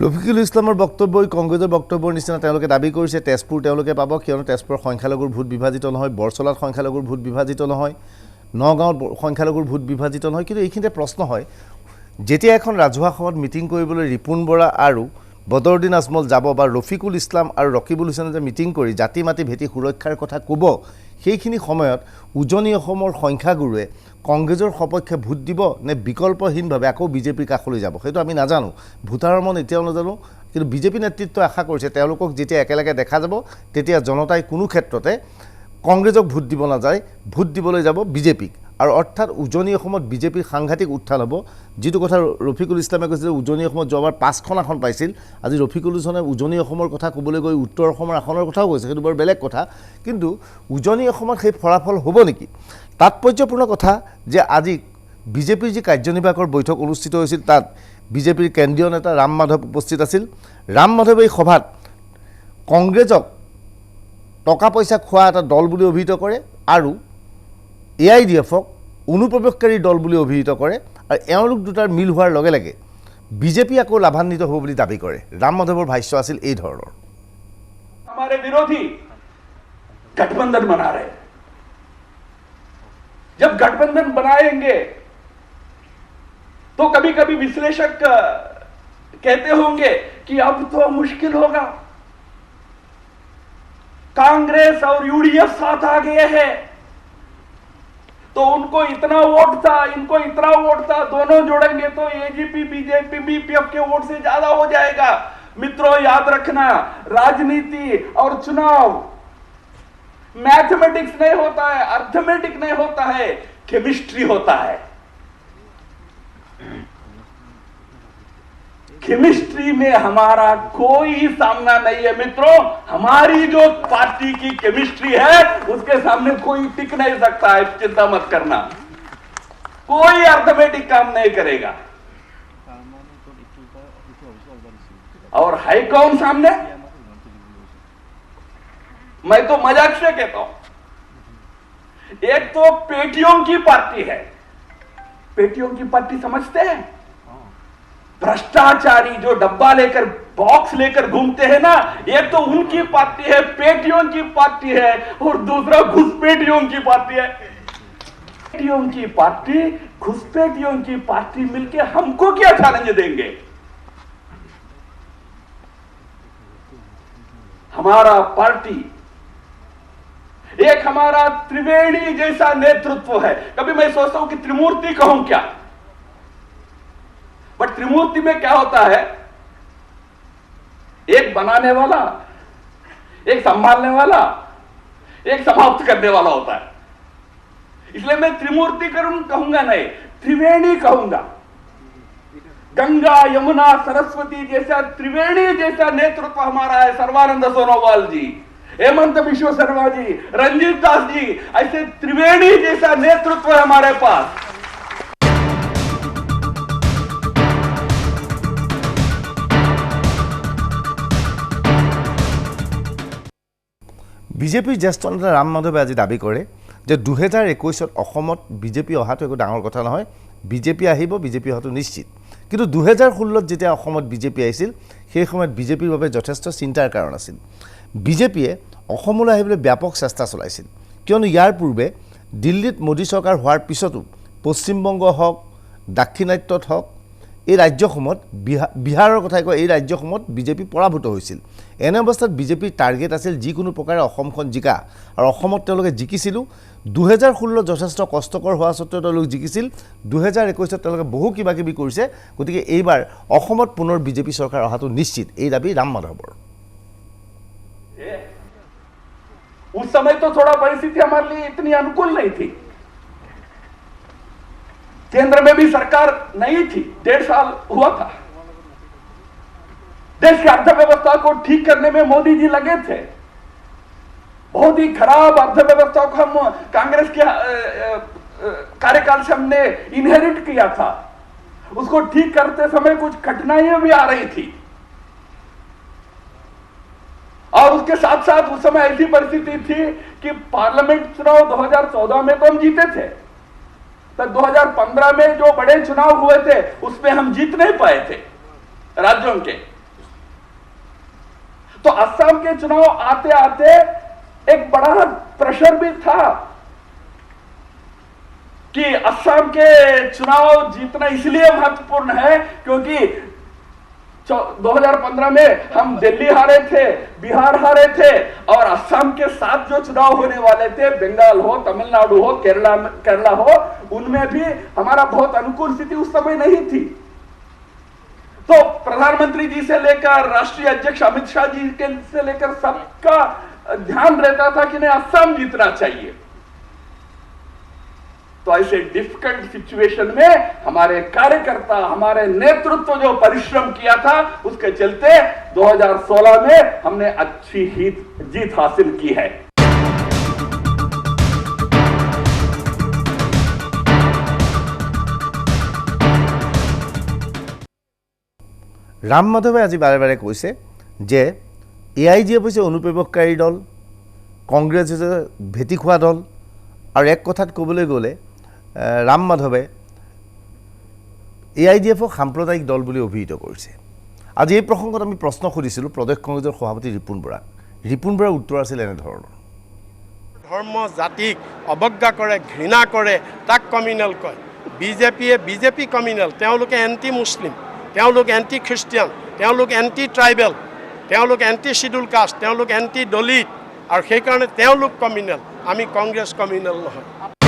ৰফিকুল ইছলামৰ বক্তব্যই কংগ্ৰেছৰ বক্তব্যৰ নিচিনা তেওঁলোকে দাবী কৰিছে। তেজপুৰ তেওঁলোকে পাব, কিয়নো তেজপুৰৰ সংখ্যালঘুৰ ভোট বিভাজিত নহয়, বৰচলাত সংখ্যালঘুৰ ভোট বিভাজিত নহয়, নগাঁৱত সংখ্যালঘুৰ ভোট বিভাজিত নহয়। কিন্তু এইখিনিতে প্ৰশ্ন হয়, যেতিয়া এখন ৰাজহুৱা সভাত মিটিং কৰিবলৈ ৰিপুণ বৰা আৰু বদৰুদ্দিন আজমল যাব বা ৰফিকুল ইছলাম আৰু ৰকিবুল হুছেইনে যে মিটিং কৰি জাতি মাতি ভেটি সুৰক্ষাৰ কথা ক'ব, সেইখিনি সময়ত উজনি অসমৰ সংখ্যাগুৰুৱে কংগ্ৰেছৰ সপক্ষে ভোট দিব নে বিকল্পহীনভাৱে আকৌ বিজেপিৰ কাষলৈ যাব, সেইটো আমি নাজানো। ভোটাৰৰ মন এতিয়াও নাজানো। কিন্তু বিজেপি নেতৃত্বই আশা কৰিছে তেওঁলোকক যেতিয়া একেলগে দেখা যাব, তেতিয়া জনতাই কোনো ক্ষেত্ৰতে কংগ্ৰেছক ভোট দিব নাযায়, ভোট দিবলৈ যাব বিজেপিক। আৰু অৰ্থাৎ উজনি অসমত বিজেপিৰ সাংঘাতিক উত্থান হ'ব। যিটো কথা ৰফিকুল ইছলামে কৈছিল উজনি অসমত যোৱাবাৰ 5খন আসন পাইছিল, আজি ৰফিকুল ইছলামে উজনি অসমৰ কথা ক'বলৈ গৈ উত্তৰ অসমৰ আসনৰ কথাও কৈছে, সেইটো বৰ বেলেগ কথা। কিন্তু উজনি অসমত সেই ফলাফল হ'ব নেকি? তাৎপৰ্যপূৰ্ণ কথা যে আজি বিজেপিৰ যি কাৰ্যনিৰ্বাহকৰ বৈঠক অনুষ্ঠিত হৈছিল, তাত বিজেপিৰ কেন্দ্ৰীয় নেতা ৰাম মাধৱ উপস্থিত আছিল। ৰাম মাধৱে এই সভাত কংগ্ৰেছক টকা পইচা খোৱা এটা দল বুলি অভিহিত কৰে আৰু AIDFক অনুপ্ৰৱেশকাৰী দল বুলি অভিহিত কৰে, আৰু এওঁলোক দুটাৰ মিল হোৱাৰ লগে লগে বিজেপি আকৌ লাভান্বিত হ'ব বুলি দাবী কৰে। ৰাম মাধৱৰ ভাষ্য আছিল এই ধৰণৰ। हमारे विरोधी गठबंधन बना रहे, जब गठबंधन बनाएंगे तो कभी कभी विश्लेषक कहते होंगे कि अब तो मुश्किल होगा, कांग्रेस और UDF साथ आ गए हैं, तो उनको इतना वोट था, इनको इतना वोट था, दोनों जोड़ेंगे तो AGP BJP BPF के वोट से ज्यादा हो जाएगा। मित्रों, याद रखना, राजनीति और चुनाव मैथमेटिक्स नहीं होता है, अर्थमेटिक नहीं होता है, केमिस्ट्री होता है। केमिस्ट्री में हमारा कोई सामना नहीं है मित्रों। हमारी जो पार्टी की केमिस्ट्री है उसके सामने कोई टिक नहीं सकता है, चिंता मत करना, कोई अर्थमेटिक काम नहीं करेगा। और है कौन सामने? मैं तो मजाक से कहता हूं, एक तो पेटियों की पार्टी है। पेटियों की पार्टी समझते हैं? भ्रष्टाचारी जो डब्बा लेकर बॉक्स लेकर घूमते हैं ना, एक तो उनकी पार्टी है, पेटियों की पार्टी है, और दूसरा घुसपैठियों की पार्टी है। पेटियों की पार्टी, घुसपैठियों की पार्टी मिलके हमको क्या चैलेंज देंगे? हमारा पार्टी एक हमारा त्रिवेणी जैसा नेतृत्व है। कभी मैं सोचता हूं कि त्रिमूर्ति कहूं क्या, बट त्रिमूर्ति में क्या होता है, एक बनाने वाला, एक संभालने वाला, एक समाप्त करने वाला होता है। इसलिए मैं त्रिमूर्ति कहूंगा नहीं, त्रिवेणी कहूंगा। गंगा यमुना सरस्वती जैसा त्रिवेणी जैसा नेतृत्व हमारा है। सर्बानंद सोनोवाल जी, हेमंत बिश्व शर्मा जी, रंजीत दास जी, ऐसे त्रिवेणी जैसा नेतृत्व है हमारे पास। বিজেপিৰ জ্যেষ্ঠ নেতা ৰাম মাধৱে আজি দাবী কৰে যে 2021 অসমত বিজেপি অহাটো একো ডাঙৰ কথা নহয়, বিজেপি আহিব, বিজেপি অহাটো নিশ্চিত। কিন্তু 2016 যেতিয়া অসমত বিজেপি আহিছিল, সেই সময়ত বিজেপিৰ বাবে যথেষ্ট চিন্তাৰ কাৰণ আছিল। বিজেপিয়ে অসমলৈ আহিবলৈ ব্যাপক চেষ্টা চলাইছিল, কিয়নো ইয়াৰ পূৰ্বে দিল্লীত মোদী চৰকাৰ হোৱাৰ পিছতো পশ্চিমবংগ হওক, দাক্ষিণাত্যত হওক, এই ৰাজ্যসমূহত বিহাৰৰ কথাই কয়, এই ৰাজ্যসমূহত বিজেপি পৰাভূত হৈছিল। এনে অৱস্থাত বিজেপিৰ টাৰ্গেট আছিল যিকোনো প্ৰকাৰে অসমখন জিকা, আৰু অসমত তেওঁলোকে জিকিছিলোঁ। 2016 যথেষ্ট কষ্টকৰ হোৱা স্বত্বেও তেওঁলোক জিকিছিল। 2021 তেওঁলোকে বহু কিবা কিবি কৰিছে। গতিকে এইবাৰ অসমত পুনৰ বিজেপি চৰকাৰ অহাটো নিশ্চিত, এই দাবী ৰাম মাধৱৰ। उस समय तो थोड़ा परिस्थिति हमारे लिए इतनी अनुकूल नहीं थी, केंद्र में भी सरकार नहीं थी, 1.5 साल हुआ था। देश की अर्थव्यवस्था को ठीक करने में मोदी जी लगे थे। बहुत ही खराब अर्थव्यवस्था को हम कांग्रेस के कार्यकाल से हमने इनहेरिट किया था। उसको ठीक करते समय कुछ कठिनाइयां भी आ रही थी, और उसके साथ साथ उस समय ऐसी परिस्थिति थी कि पार्लियामेंट चुनाव 2014 में तो हम जीते थे, तब 2015 में जो बड़े चुनाव हुए थे उसमें हम जीत नहीं पाए थे राज्यों के। तो असम के चुनाव आते आते एक बड़ा प्रेशर भी था कि असम के चुनाव जीतना इसलिए महत्वपूर्ण है क्योंकि 2015 में हम दिल्ली हारे थे, बिहार हारे थे, और असम के साथ जो चुनाव होने वाले थे, बंगाल हो, तमिलनाडु हो, केरला हो, उनमें भी हमारा बहुत अनुकूल स्थिति उस समय नहीं थी। तो प्रधानमंत्री जी से लेकर राष्ट्रीय अध्यक्ष अमित शाह जी के से लेकर सबका ध्यान रहता था कि नहीं, असम जीतना चाहिए। तो ऐसे डिफिकल्ट सिचुएशन में हमारे कार्यकर्ता, हमारे नेतृत्व जो परिश्रम किया था, उसके चलते 2016 में हमने अच्छी जीत हासिल की है। राम माधवे आज बारे बारे कैसे जे AIGF হৈছে অনুপ্ৰৱেশকাৰী দল, কংগ্ৰেছ হৈছে ভেটি খোৱা দল, আৰু এক কথাত ক'বলৈ গ'লে ৰাম মাধৱে AIGFক সাম্প্ৰদায়িক দল বুলি অভিহিত কৰিছে। আজি এই প্ৰসংগত আমি প্ৰশ্ন সুধিছিলোঁ প্ৰদেশ কংগ্ৰেছৰ সভাপতি ৰিপুণ বৰাক। ৰিপুণ বৰাৰ উত্তৰ আছিল এনেধৰণৰ। ধৰ্ম জাতিক অৱজ্ঞা কৰে, ঘৃণা কৰে, তাক কমিউনেল কয়। বিজেপি কমিউনেল, তেওঁলোকে এণ্টি মুছলিম, তেওঁলোক এণ্টি খ্ৰীষ্টিয়ান, তেওঁলোক এণ্টি ট্ৰাইবেল, তেওঁলোক এণ্টি শিডিউল কাষ্ট, তেওঁলোক এণ্টি দলিত, আৰু সেইকাৰণে তেওঁলোক কমিউনেল। আমি কংগ্ৰেছ কমিউনেল নহয়।